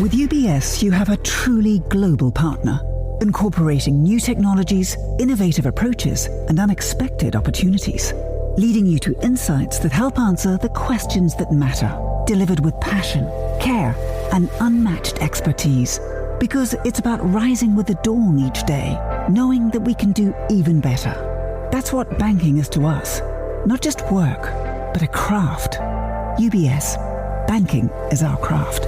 With UBS, you have a truly global partner. incorporating new technologies, innovative approaches, and unexpected opportunities, leading you to insights that help answer the questions that matter, delivered with passion, care, and unmatched expertise. Because it's about rising with the dawn each day, knowing that we can do even better. That's what banking is to us. Not just work, but a craft. UBS. Banking is our craft.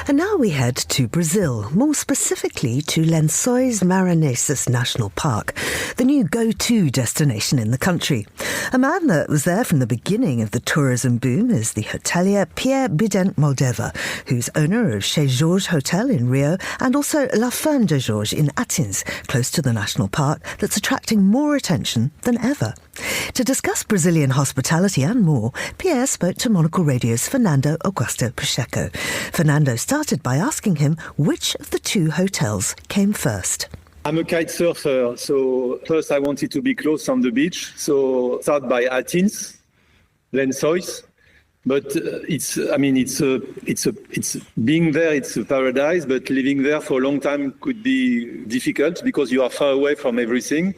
And now we head to Brazil, more specifically to Lençóis Maranhenses National Park, the new go-to destination in the country. A man that was there from the beginning of the tourism boom is the hotelier Pierre Bident Moldeva, who's owner of Chez Georges Hotel in Rio and also La Ferme de Georges in Athens, close to the national park, that's attracting more attention than ever. To discuss Brazilian hospitality and more, Pierre spoke to Monocle Radio's Fernando Augusto Pacheco. Fernando started by asking him which of the two hotels came first. I'm a kite surfer, so first I wanted to be close on the beach. So start by Athens, Lençóis. But it's being there, it's a paradise, but living there for a long time could be difficult because you are far away from everything.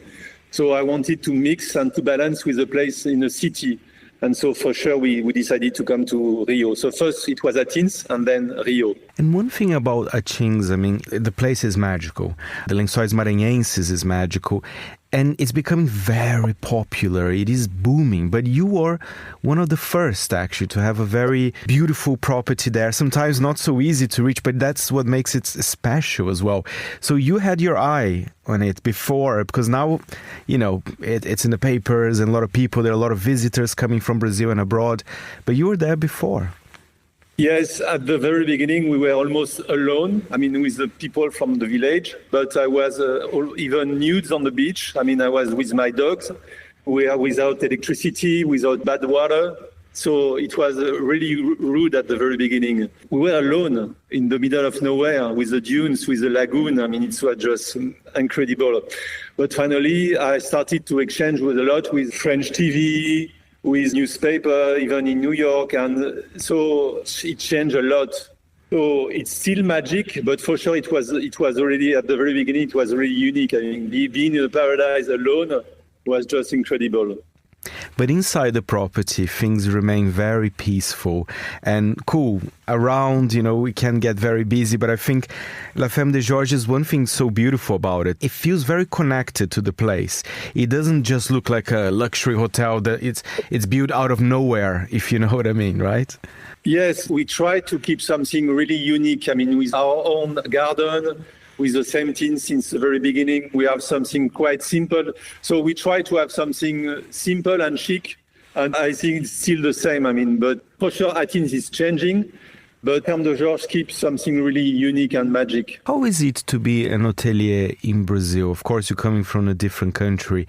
So I wanted to mix and to balance with a place in a city. And so for sure, we decided to come to Rio. So first it was Athens and then Rio. And one thing about Athens, I mean, the place is magical. The Lençóis Maranhenses is magical. And it's becoming very popular. It is booming. But you are one of the first, actually, to have a very beautiful property there. Sometimes not so easy to reach, but that's what makes it special as well. So you had your eye on it before, because now, you know, it's in the papers and a lot of people, there are a lot of visitors coming from Brazil and abroad. But you were there before. Yes, at the very beginning, we were almost alone. I mean, with the people from the village, but I was even nude on the beach. I mean, I was with my dogs. We are without electricity, without bad water. So it was really rude at the very beginning. We were alone in the middle of nowhere with the dunes, with the lagoon. I mean, it was just incredible. But finally, I started to exchange a lot with French TV, with newspaper, even in New York, and so it changed a lot. So it's still magic, but for sure it was already at the very beginning. It was really unique. I mean, being in a paradise alone was just incredible. But inside the property, things remain very peaceful and cool. Around, you know, we can get very busy, but I think La Ferme de Georges is one thing so beautiful about it. It feels very connected to the place. It doesn't just look like a luxury hotel that it's built out of nowhere, if you know what I mean, right? Yes, we try to keep something really unique. I mean, with our own garden, with the same team since the very beginning. We have something quite simple. So we try to have something simple and chic. And I think it's still the same. I mean, but for sure, Athens is changing. But Ferme de Georges keeps something really unique and magic. How is it to be an hotelier in Brazil? Of course, you're coming from a different country.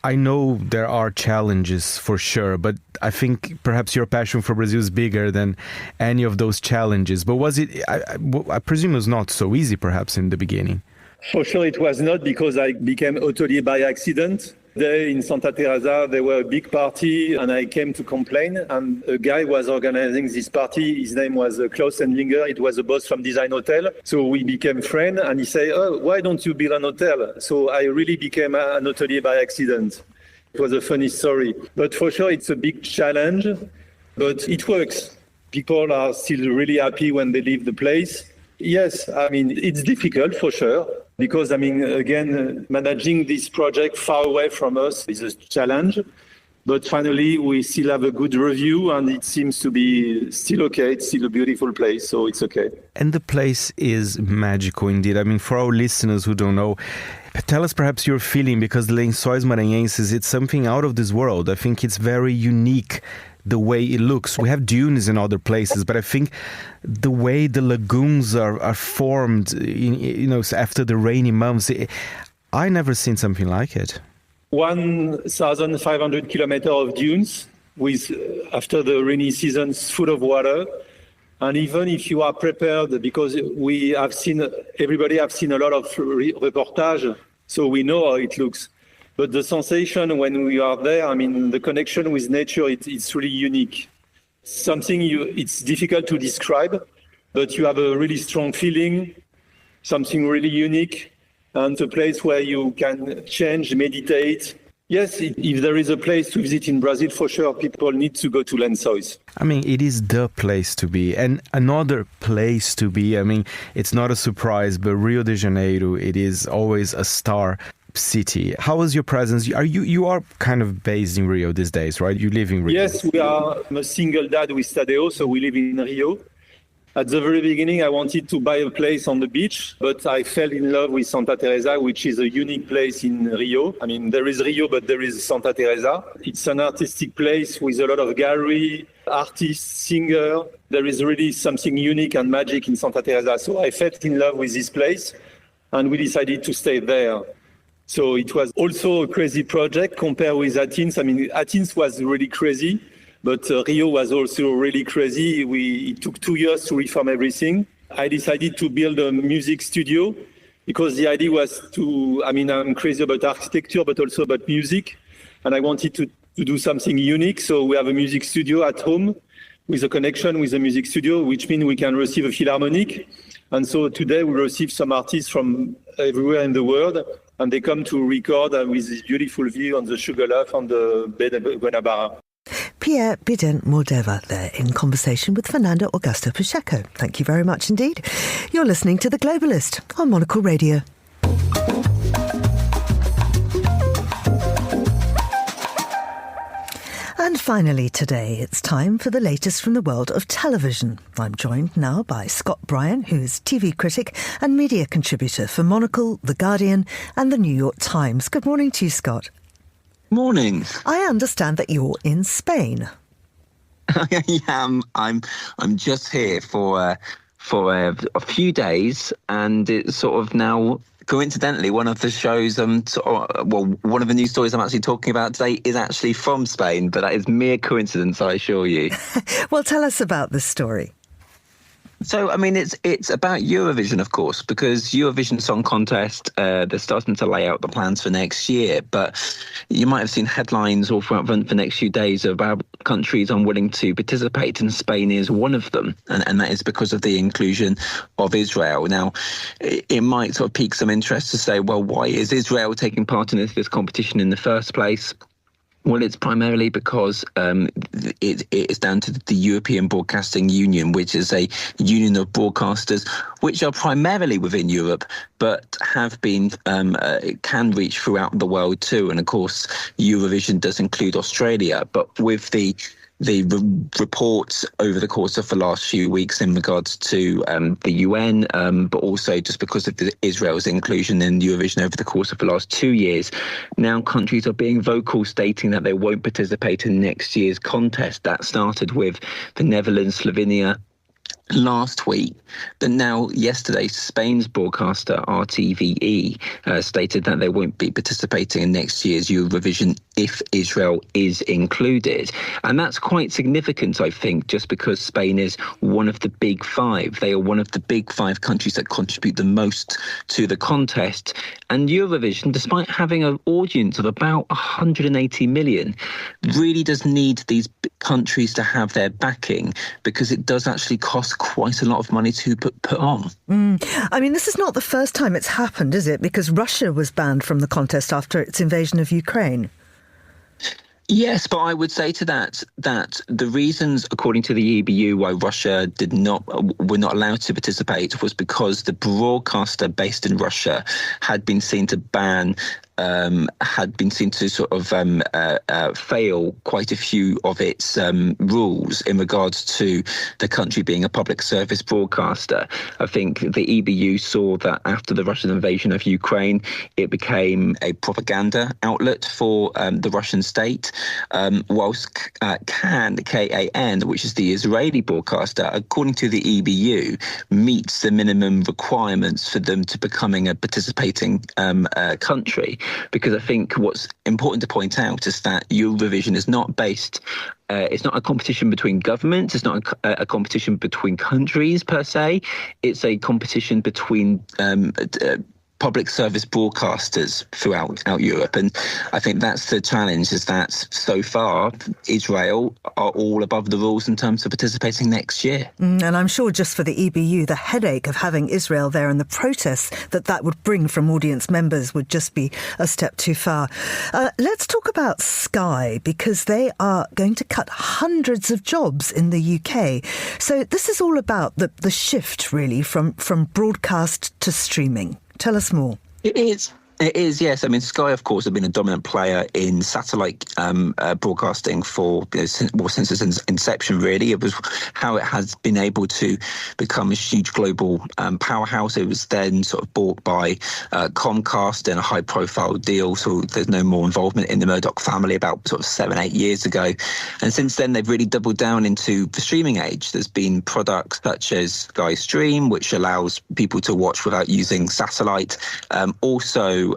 I know there are challenges for sure, but I think perhaps your passion for Brazil is bigger than any of those challenges. But was it, I presume it was not so easy perhaps in the beginning? For sure it was not, because I became hotelier by accident. There in Santa Teresa, there were a big party and I came to complain, and a guy was organizing this party. His name was Klaus Endlinger. It was a boss from Design Hotel. So we became friends and he said, "Oh, why don't you build an hotel?" So I really became an hotelier by accident. It was a funny story. But for sure, it's a big challenge, but it works. People are still really happy when they leave the place. Yes, I mean, it's difficult for sure. Because, I mean, again, managing this project far away from us is a challenge. But finally, we still have a good review and it seems to be still okay. It's still a beautiful place, so it's okay. And the place is magical indeed. I mean, for our listeners who don't know, tell us perhaps your feeling, because Lençóis Maranhenses, it's something out of this world. I think it's very unique, the way it looks. We have dunes in other places, but I think the way the lagoons are formed, you know, after the rainy months, I never seen something like it. 1,500 kilometers of dunes with, after the rainy seasons, full of water. And even if you are prepared, because everybody have seen a lot of reportage, so we know how it looks. But the sensation when we are there, I mean, the connection with nature, it's really unique. something it's difficult to describe, but you have a really strong feeling, something really unique, and a place where you can change, meditate. Yes, if there is a place to visit in Brazil, for sure, people need to go to Lençóis. I mean, it is the place to be. And another place to be, I mean, it's not a surprise, but Rio de Janeiro, it is always a star city. How was your presence? You are kind of based in Rio these days, right? You live in Rio. Yes, we are. I'm a single dad with Tadeo, so we live in Rio. At the very beginning, I wanted to buy a place on the beach, but I fell in love with Santa Teresa, which is a unique place in Rio. I mean, there is Rio, but there is Santa Teresa. It's an artistic place with a lot of gallery, artists, singer. There is really something unique and magic in Santa Teresa. So I fell in love with this place, and we decided to stay there. So it was also a crazy project compared with Athens. I mean, Athens was really crazy. But Rio was also really crazy. It took 2 years to reform everything. I decided to build a music studio because the idea was I'm crazy about architecture, but also about music. And I wanted to do something unique. So we have a music studio at home with a connection with a music studio, which means we can receive a philharmonic. And so today we receive some artists from everywhere in the world, and they come to record with this beautiful view on the Sugarloaf on the Bay de Guanabara. Pierre Biden-Mordeva there in conversation with Fernando Augusto Pacheco. Thank you very much indeed. You're listening to The Globalist on Monocle Radio. And finally today, it's time for the latest from the world of television. I'm joined now by Scott Bryan, who is TV critic and media contributor for Monocle, The Guardian and The New York Times. Good morning to you, Scott. Morning. I understand that you're in Spain. I am. I'm just here for a few days, and it's sort of now coincidentally one of the shows. One of the news stories I'm actually talking about today is actually from Spain, but that is mere coincidence, I assure you. Well, tell us about this story. So, I mean, it's about Eurovision, of course, because Eurovision Song Contest, they're starting to lay out the plans for next year. But you might have seen headlines all throughout for next few days about countries unwilling to participate, and Spain is one of them. And that is because of the inclusion of Israel. Now, it might sort of pique some interest to say, well, why is Israel taking part in this competition in the first place? Well, it's primarily because it is down to the European Broadcasting Union, which is a union of broadcasters which are primarily within Europe, but have been can reach throughout the world too. And of course, Eurovision does include Australia, but with the reports over the course of the last few weeks in regards to the UN, but also just because of Israel's inclusion in Eurovision over the course of the last 2 years, now countries are being vocal, stating that they won't participate in next year's contest. That started with the Netherlands, Slovenia, last week. But now, yesterday, Spain's broadcaster RTVE stated that they won't be participating in next year's Eurovision if Israel is included. And that's quite significant, I think, just because Spain is one of the big five. They are one of the big five countries that contribute the most to the contest. And Eurovision, despite having an audience of about 180 million, really does need these countries to have their backing, because it does actually cost quite a lot of money to put on. I mean, this is not the first time it's happened, is it? Because Russia was banned from the contest after its invasion of Ukraine. Yes, but I would say to that the reasons, according to the EBU, why Russia were not allowed to participate was because the broadcaster based in Russia had been seen to sort of fail quite a few of its rules in regards to the country being a public service broadcaster. I think the EBU saw that after the Russian invasion of Ukraine, it became a propaganda outlet for the Russian state, whilst CAN, KAN, which is the Israeli broadcaster, according to the EBU, meets the minimum requirements for them to becoming a participating country. Because I think what's important to point out is that Eurovision is not based, it's not a competition between governments, it's not a competition between countries per se, it's a competition between public service broadcasters throughout Europe. And I think that's the challenge, is that so far Israel are all above the rules in terms of participating next year. And I'm sure just for the EBU, the headache of having Israel there and the protests that would bring from audience members would just be a step too far. Let's talk about Sky, because they are going to cut hundreds of jobs in the UK. So this is all about the shift, really, from broadcast to streaming. Tell us more. It is, yes. I mean, Sky, of course, have been a dominant player in satellite broadcasting since its inception, really. It was how it has been able to become a huge global powerhouse. It was then sort of bought by Comcast in a high-profile deal, so there's no more involvement in the Murdoch family about sort of 7-8 years ago. And since then, they've really doubled down into the streaming age. There's been products such as Sky Stream, which allows people to watch without using satellite. Also,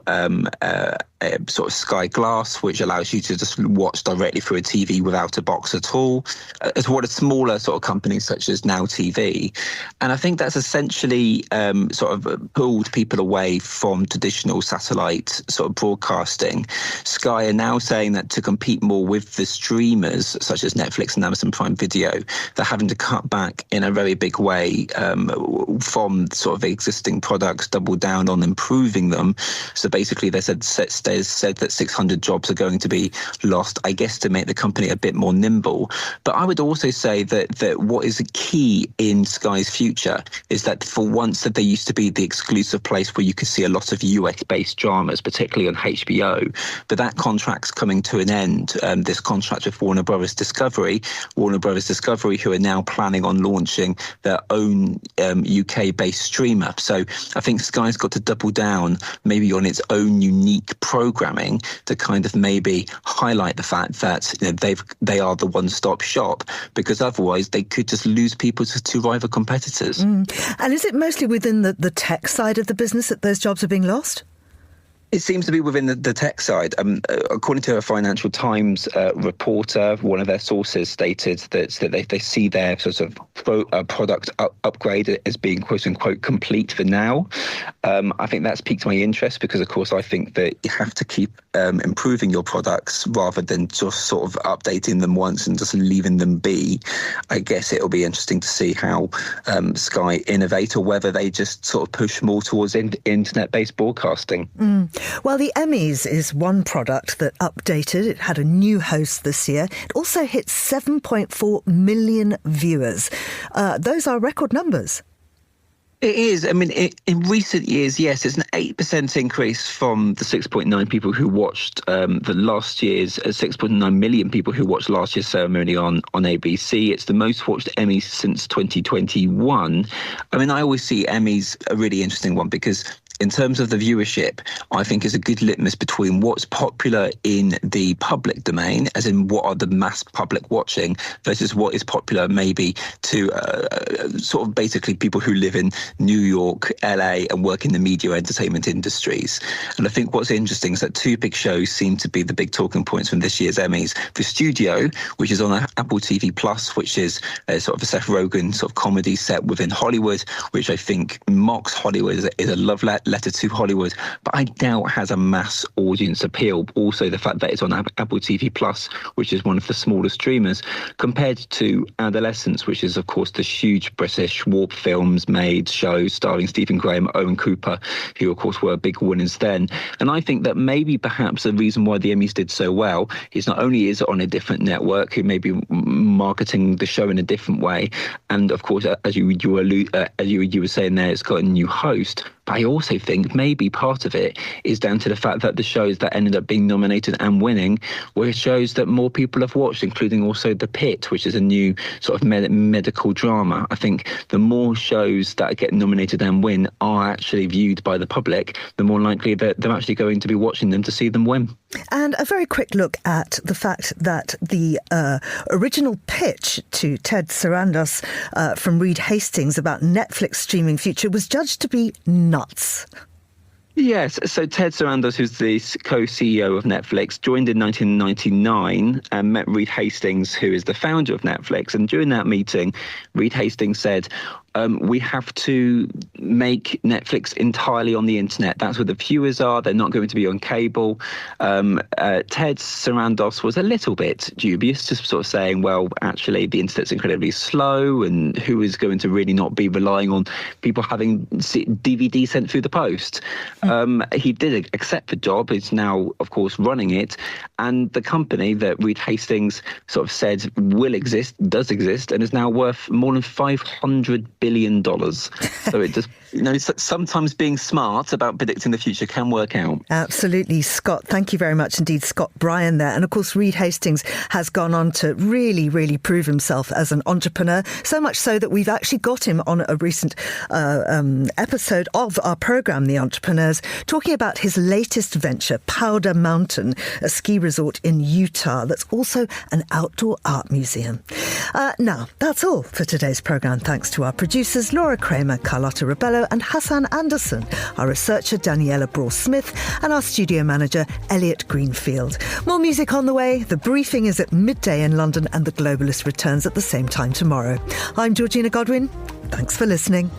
sort of Sky Glass, which allows you to just watch directly through a TV without a box at all, as well as smaller sort of companies such as Now TV. And I think that's essentially sort of pulled people away from traditional satellite sort of broadcasting. Sky are now saying that to compete more with the streamers such as Netflix and Amazon Prime Video, they're having to cut back in a very big way from sort of existing products, double down on improving them. So basically, they said that 600 jobs are going to be lost, I guess, to make the company a bit more nimble. But I would also say that what is key in Sky's future is that for once that they used to be the exclusive place where you could see a lot of US-based dramas, particularly on HBO. But that contract's coming to an end. This contract with Warner Brothers Discovery, who are now planning on launching their own UK-based streamer. So I think Sky's got to double down maybe on its own unique programming to kind of maybe highlight the fact that they are the one-stop shop, because otherwise they could just lose people to rival competitors. And is it mostly within the tech side of the business that those jobs are being lost? It seems to be within the tech side. According to a Financial Times reporter, one of their sources stated that they see their sort of product upgrade as being quote-unquote complete for now. I think that's piqued my interest because, of course, I think that you have to keep improving your products rather than just sort of updating them once and just leaving them be. I guess it'll be interesting to see how Sky innovate, or whether they just sort of push more towards internet-based broadcasting. Well, the Emmys is one product that updated. It had a new host this year. It also hit 7.4 million viewers. Those are record numbers. It is. I mean, in recent years, yes, it's an 8% increase from the 6.9 people who watched the last year's 6.9 million people who watched last year's ceremony on ABC. It's the most watched Emmys since 2021. I mean, I always see Emmys a really interesting one because in terms of the viewership, I think is a good litmus between what's popular in the public domain, as in what are the mass public watching, versus what is popular maybe to sort of basically people who live in New York, LA, and work in the media entertainment industries. And I think what's interesting is that two big shows seem to be the big talking points from this year's Emmys. The Studio, which is on Apple TV Plus, which is sort of a Seth Rogen sort of comedy set within Hollywood, which I think mocks Hollywood, is a love letter to Hollywood, but I doubt has a mass audience appeal. Also, the fact that it's on Apple TV Plus, which is one of the smaller streamers, compared to Adolescence, which is, of course, the huge British Warp Films made show starring Stephen Graham, Owen Cooper, who, of course, were big winners then. And I think that maybe perhaps the reason why the Emmys did so well is not only is it on a different network, who may be marketing the show in a different way, and, of course, as you were saying there, it's got a new host. But I also think maybe part of it is down to the fact that the shows that ended up being nominated and winning were shows that more people have watched, including also The Pit, which is a new sort of medical drama. I think the more shows that get nominated and win are actually viewed by the public, the more likely that they're actually going to be watching them to see them win. And a very quick look at the fact that the original pitch to Ted Sarandos from Reed Hastings about Netflix streaming future was judged to be nuts. Yes, so Ted Sarandos, who's the co-CEO of Netflix, joined in 1999 and met Reed Hastings, who is the founder of Netflix. And during that meeting, Reed Hastings said, we have to make Netflix entirely on the internet. That's where the viewers are. They're not going to be on cable. Ted Sarandos was a little bit dubious, just sort of saying, well, actually, the internet's incredibly slow, and who is going to really not be relying on people having DVD sent through the post? He did accept the job. He's now, of course, running it. And the company that Reed Hastings sort of said does exist, and is now worth more than $500 billion. So it just, sometimes being smart about predicting the future can work out. Absolutely, Scott. Thank you very much indeed, Scott Bryan there. And of course, Reed Hastings has gone on to really, really prove himself as an entrepreneur, so much so that we've actually got him on a recent episode of our programme, The Entrepreneurs, talking about his latest venture, Powder Mountain, a ski resort in Utah that's also an outdoor art museum. Now, that's all for today's programme. Thanks to our producers, Laura Kramer, Carlotta Rebello and Hassan Anderson, our researcher, Daniela Braw-Smith, and our studio manager, Elliot Greenfield. More music on the way. The briefing is at midday in London, and The Globalist returns at the same time tomorrow. I'm Georgina Godwin. Thanks for listening.